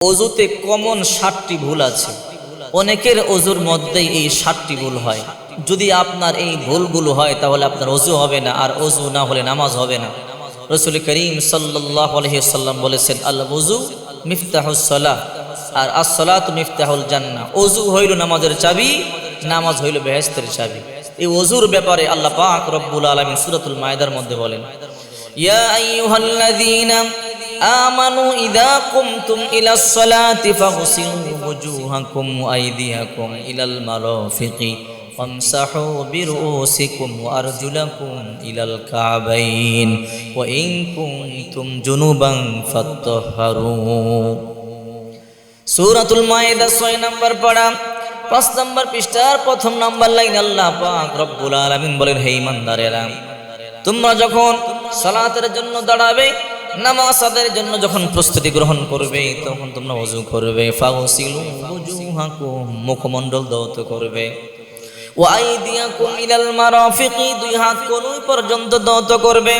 অজুতে common 7টি ভুল আছে। অনেকের অজুর মধ্যেই এই 7টি ভুল হয়। যদি আপনার এই ভুলগুলো হয় তাহলে আপনার অজু হবে না, আর অজু না হলে নামাজ হবে না। রাসূল করিম সাল্লাল্লাহু আলাইহি ওয়াসাল্লাম বলেছেন, আল ওযু মিফতাহুস সালাহ, আর আস-সালাতু মিফতাহুল জান্নাহ। অজু হইল নামাজের চাবি, নামাজ হইল বেহেশতের চাবি। এই অজুর ব্যাপারে আল্লাহ পাক রব্বুল আলামিন সূরাতুল মায়েদার মধ্যে বলেন, ইয়া আইয়ুহাল্লাযীনা আমানু ইযা কুমতুম ইলাস সালাতি ফাগসিলু ওয়ুজুহাকুম ওয়া আইদিয়াকুম ইলাল মারাফিকি ওয়ামসাহু বিরুসিকুম ওয়া আরজুলাকুম ইলাল কাবাইন ওয়া ইন কুনতুম জুনুবান ফাত্তাহহারু। সূরাতুল মায়েদা 6 নম্বর পারা 5 নম্বর পৃষ্ঠার 1 নম্বর লাইন আল্লাহ পাক রব্বুল আলামিন বলেন, হে ঈমানদারেরা, তোমরা যখন সালাতের জন্য দাঁড়াবে, নামাজ আদায়ের জন্য যখন প্রস্তুতি গ্রহণ করবে, তখন তোমরা ওযু করবে। ফাগসিলু ওয়ুজুহাকুম, মুখমণ্ডল ধৌত করবে। ওয়া আইদিয়াকুম ইলাল মারাফিকি, দুই হাত কনুই পর্যন্ত ধৌত করবে।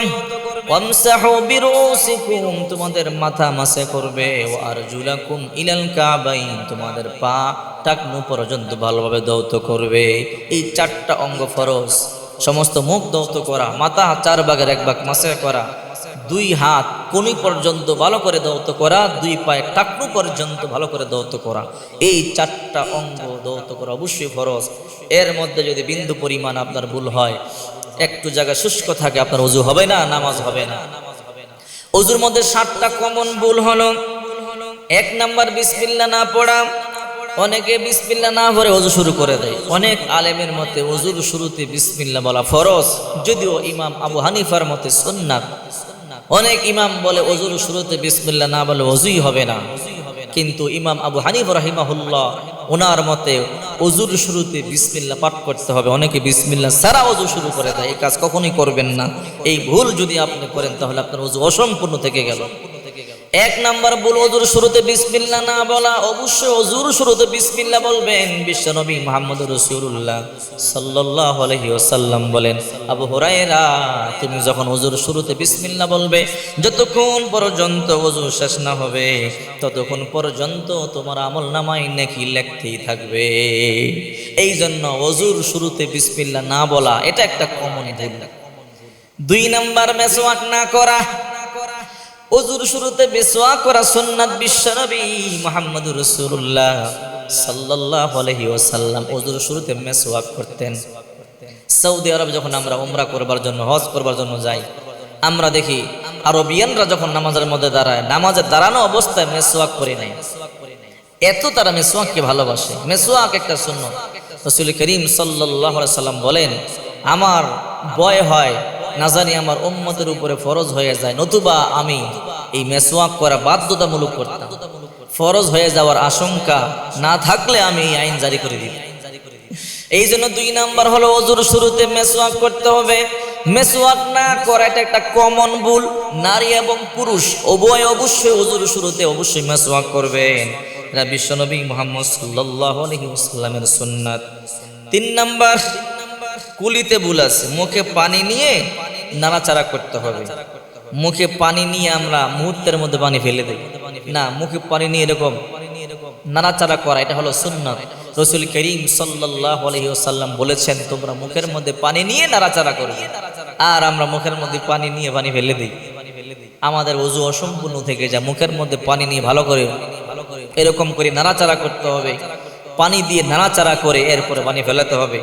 ওয়ামসাহু বিরুসিকুম, তোমাদের মাথা মাসে করবে। ওয়া আরজুলাকুম ইলাল কাবাইন, তোমাদের পা টাকনু পর্যন্ত ভালোভাবে ধৌত করবে। এই 4টা অঙ্গ ফরজ। সমস্ত মুখ ধৌত করা, মাথা 4 ভাগের 1 ভাগ মাসে করা, 2 হাত কনুই পর্যন্ত ভালো করে ধৌত করা, 2 পায়ে টাকনু পর্যন্ত ভালো করে ধৌত করা। এই 4টা অঙ্গ ধৌত করা অবশ্যই ফরজ। এর মধ্যে যদি বিন্দু পরিমাণ আপনার ভুল হয়, একটু জায়গা শুষ্ক থাকে, আপনার ওযু হবে না, নামাজ হবে না। ওযুর মধ্যে 7টা কমন ভুল হলো, 1 নাম্বার বিসমিল্লাহ না পড়া। অনেকে বিসমিল্লাহ না পড়ে ওযু শুরু করে দেয়। অনেক আলেমের মতে ওযুর শুরুতে বিসমিল্লাহ বলা ফরজ, যদিও ইমাম আবু হানিফার মতে সুন্নাত। অনেক ইমাম বলে ওযুর শুরুতে বিসমিল্লাহ না বলে ওযুই হবে না, কিন্তু ইমাম আবু হানিফা রাহিমাহুল্লাহ ওনার মতে ওযুর শুরুতে বিসমিল্লাহ পাঠ করতে হবে। অনেকে বিসমিল্লাহ ছাড়া ওযু শুরু করে দেয়। এই কাজ কখনোই করবেন না। এই ভুল যদি আপনি করেন তাহলে আপনার ওযু অসম্পূর্ণ থেকে গেল। 1 নাম্বার ভুল, ওযুর শুরুতে বিসমিল্লাহ না বলা। অবশ্যই ওযুর শুরুতে বিসমিল্লাহ বলবেন। বিশ্বনবী মুহাম্মদুর রাসূলুল্লাহ সাল্লাল্লাহু আলাইহি ওয়াসাল্লাম বলেন, আবু হুরায়রা, তুমি যখন ওযুর শুরুতে বিসমিল্লাহ বলবে, যতক্ষণ পর্যন্ত ওযু শেষ না হবে ততক্ষণ পর্যন্ত তোমার আমলনামায় নেকি লিখতেই থাকবে। এই জন্য ওযুর শুরুতে বিসমিল্লাহ না বলা এটা একটা কমন ভুল। 2 নাম্বার, মেসওয়াক না করা। ওযুর শুরুতে মিসওয়াক করা সুন্নাত। বিশ্বনবী মুহাম্মদুর রাসূলুল্লাহ সাল্লাল্লাহু আলাইহি ওয়াসাল্লাম ওযুর শুরুতে মিসওয়াক করতেন। সৌদি আরব যখন আমরা উমরা করবার জন্য, হজ করবার জন্য যাই, আমরা দেখি আরবিয়ানরা যখন নামাজের মধ্যে দাঁড়ায়, নামাজে দাঁড়ানো অবস্থায় মিসওয়াক করে নাই। এত তারা মিসওয়াককে ভালোবাসে। মিসওয়াক একটা সুন্নাত। রাসূল করিম সাল্লাল্লাহু আলাইহি ওয়াসাল্লাম বলেন, আমার ভয় হয় না জানি আমার উম্মতের উপরে ফরজ হয়ে যায়, নতুবা আমি এই মিসওয়াক করা বাধ্যতামূলক করতাম। ফরজ হয়ে যাওয়ার আশঙ্কা না থাকলে আমি এই আইন জারি করে দিই। এই জন্য 2 নাম্বার হলো ওযুর শুরুতে মিসওয়াক করতে হবে। মিসওয়াক না করা এটা একটা কমন ভুল। নারী এবং পুরুষ উভয় অবশ্যই ওযুর শুরুতে অবশ্যই মিসওয়াক করবেন। এটা বিশ্বনবী মুহাম্মদ সাল্লাল্লাহু আলাইহি ওয়াসাল্লামের সুন্নাত। 3 নাম্বার, কুলিতে ভুল আছে। মুখে পানি নিয়ে নাড়াচাড়া করতে হবে। মুখে পানি নিয়ে আমরা মুহূর্তের মধ্যে পানি ফেলে দেই না, মুখে পানি নিয়ে এরকম নাড়াচাড়া করা এটা হলো সুন্নাত। রাসূল করিম সাল্লাল্লাহু আলাইহি ওয়াসাল্লাম বলেছেন, তোমরা মুখের মধ্যে পানি নিয়ে নাড়াচাড়া করবে। আর আমরা মুখের মধ্যে পানি নিয়ে পানি ফেলে দিই, আমাদের ওযু অসম্পূর্ণ থেকে যায়। মুখের মধ্যে পানি নিয়ে ভালো করে এরকম করে নাড়াচাড়া করতে হবে। পানি দিয়ে নাড়াচাড়া করে এরপরে পানি ফেলাতে হবে।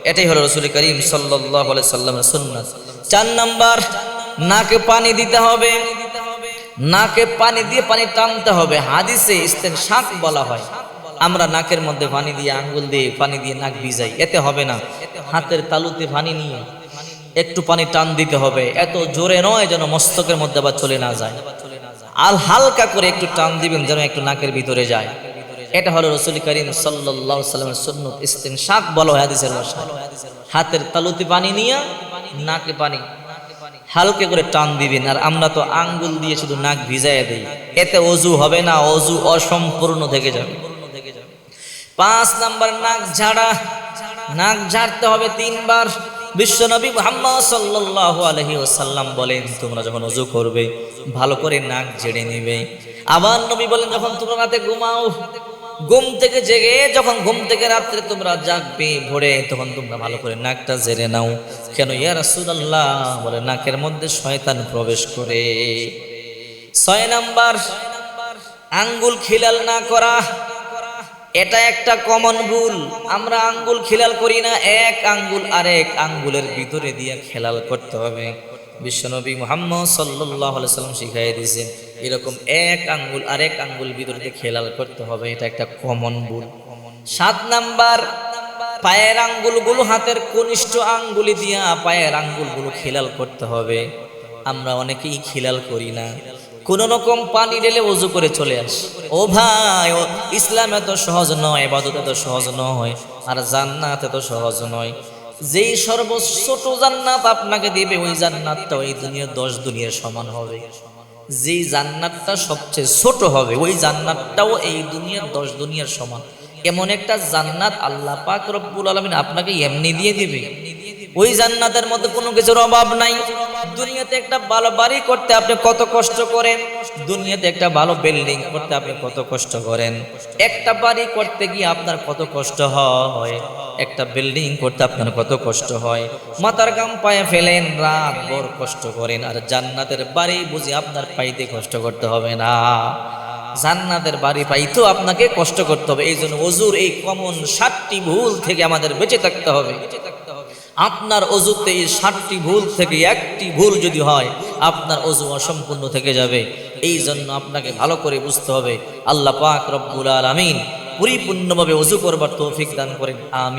এটাই হলো রাসূল করিম সাল্লাল্লাহু আলাইহি সাল্লামের সুন্নাত। 4 নাম্বার, নাকে পানি দিতে হবে। নাকে পানি দিয়ে পানি টানতে হবে। হাদিসে ইস্তেনশাক বলা হয়। আমরা নাকের মধ্যে পানি দিয়ে, আঙ্গুল দিয়ে পানি দিয়ে নাক ভিজাই, এতে হবে না। হাতের তালুতে পানি নিয়ে একটু পানি টান দিতে হবে। এত জোরে নয় যেন মস্তকের মধ্যে আবার চলে না যায়। হালকা করে একটু টান দিবেন যেন একটু নাকের ভিতরে যায়। এটা হলো রাসূল করিম সাল্লাল্লাহু আলাইহি ওয়াসাল্লামের সুন্নাত। ইস্তেনশাক বলা হয় হাদিসের ভাষায়। হাতের তালুতে পানি নিয়ে নাকে পানি হালকা করে টান দিবেন। আর আমরা তো আঙ্গুল দিয়ে শুধু নাক ভিজাইয়া দেই, এতে ওযু হবে না, ওযু অসম্পূর্ণ থেকে যাবে। 5 নাম্বার, নাক ঝাড়া। নাক ঝাড়তে হবে 3 বার। বিশ্বনবী মুহাম্মদ সাল্লাল্লাহু আলাইহি ওয়াসাল্লাম বলেন, তোমরা যখন ওযু করবে ভালো করে নাক ঝেড়ে নেবে। আবার নবী বলেন, যখন তোমরা রাতে ঘুমাও, ঘুম থেকে জেগে যখন ঘুম থেকে রাত্রে তোমরা জাগবে ভোরে, তখন তোমরা ভালো করে নাকটা ঝেড়ে নাও। কেন ইয়া রাসূলুল্লাহ? বলে নাকের মধ্যে শয়তান প্রবেশ করে। 6 নাম্বার, আঙ্গুল খিলাল না করা। এটা একটা কমন ভুল। আমরা আঙ্গুল খিলাল করি না, এক আঙ্গুল আরেক আঙ্গুলের ভিতরে দিয়ে খেলাল করতে হবে। বিশ্বনবী মুহাম্মদ সাল্লাল্লাহু আলাইহি সাল্লাম শিখিয়ে দিয়েছেন এরকম এক আঙ্গুল আরেক আঙ্গুল ভিতরে দিয়ে খেলাল করতে হবে। এটা একটা কমন ভুল। 7 নাম্বার, পায়ের আঙ্গুলগুলো হাতের কনিষ্ঠ আঙ্গুলি দিয়া পায়ের আঙ্গুলগুলো খেলাল করতে হবে। আমরা অনেকেই খেলাল করি না, কোন রকম পানি ঢেলে ওযু করে চলে আসে। ও ভাই, ইসলাম এত সহজ নয়, ইবাদত এত সহজ নয়, আর জান্নাত এত সহজ নয়। যেই সর্বছোট জান্নাত আপনাকে দিবে, ওই জান্নাতটা ওই দুনিয়া 10 দুনিয়ার সমান হবে। যেই জান্নাতটা সবচেয়ে ছোট হবে, ওই জান্নাতটাও এই দুনিয়ার 10 দুনিয়ার সমান। এমন একটা জান্নাত আল্লাহ পাক রব্বুল আলামিন আপনাকে এমনি দিয়ে দিবে। ওই জান্নাতের মধ্যে কোনো কিছুর অভাব নাই। দুনিয়াতে একটা ভালো বাড়ি করতে আপনি কত কষ্ট করেন, দুনিয়াতে একটা ভালো বিল্ডিং করতে আপনি কত কষ্ট করেন। একটা বাড়ি করতে গিয়ে আপনার কত কষ্ট হয়, একটা বিল্ডিং করতে আপনার কত কষ্ট হয়। মাথার ঘাম পায়ে ফেলেন, রাত ভর কষ্ট করেন। আর জান্নাতের বাড়ি বুঝি আপনার পাইতে কষ্ট করতে হবে না। জান্নাতের বাড়ি পাইতেও আপনাকে কষ্ট করতে হবে। এই জন্য ওযুর এই কমন 7টি ভুল থেকে আমাদের বেঁচে থাকতে হবে। আপনার ওযুতে এই 7টি ভুল থেকে একটি ভুল যদি হয়, আপনার ওযু অসম্পূর্ণ থেকে যাবে। এই জন্য আপনাকে ভালো করে বুঝতে হবে। আল্লাহ পাক রব্বুল আলামিন পরিপূর্ণভাবে ওযু করবার তৌফিক দান করেন। আমিন।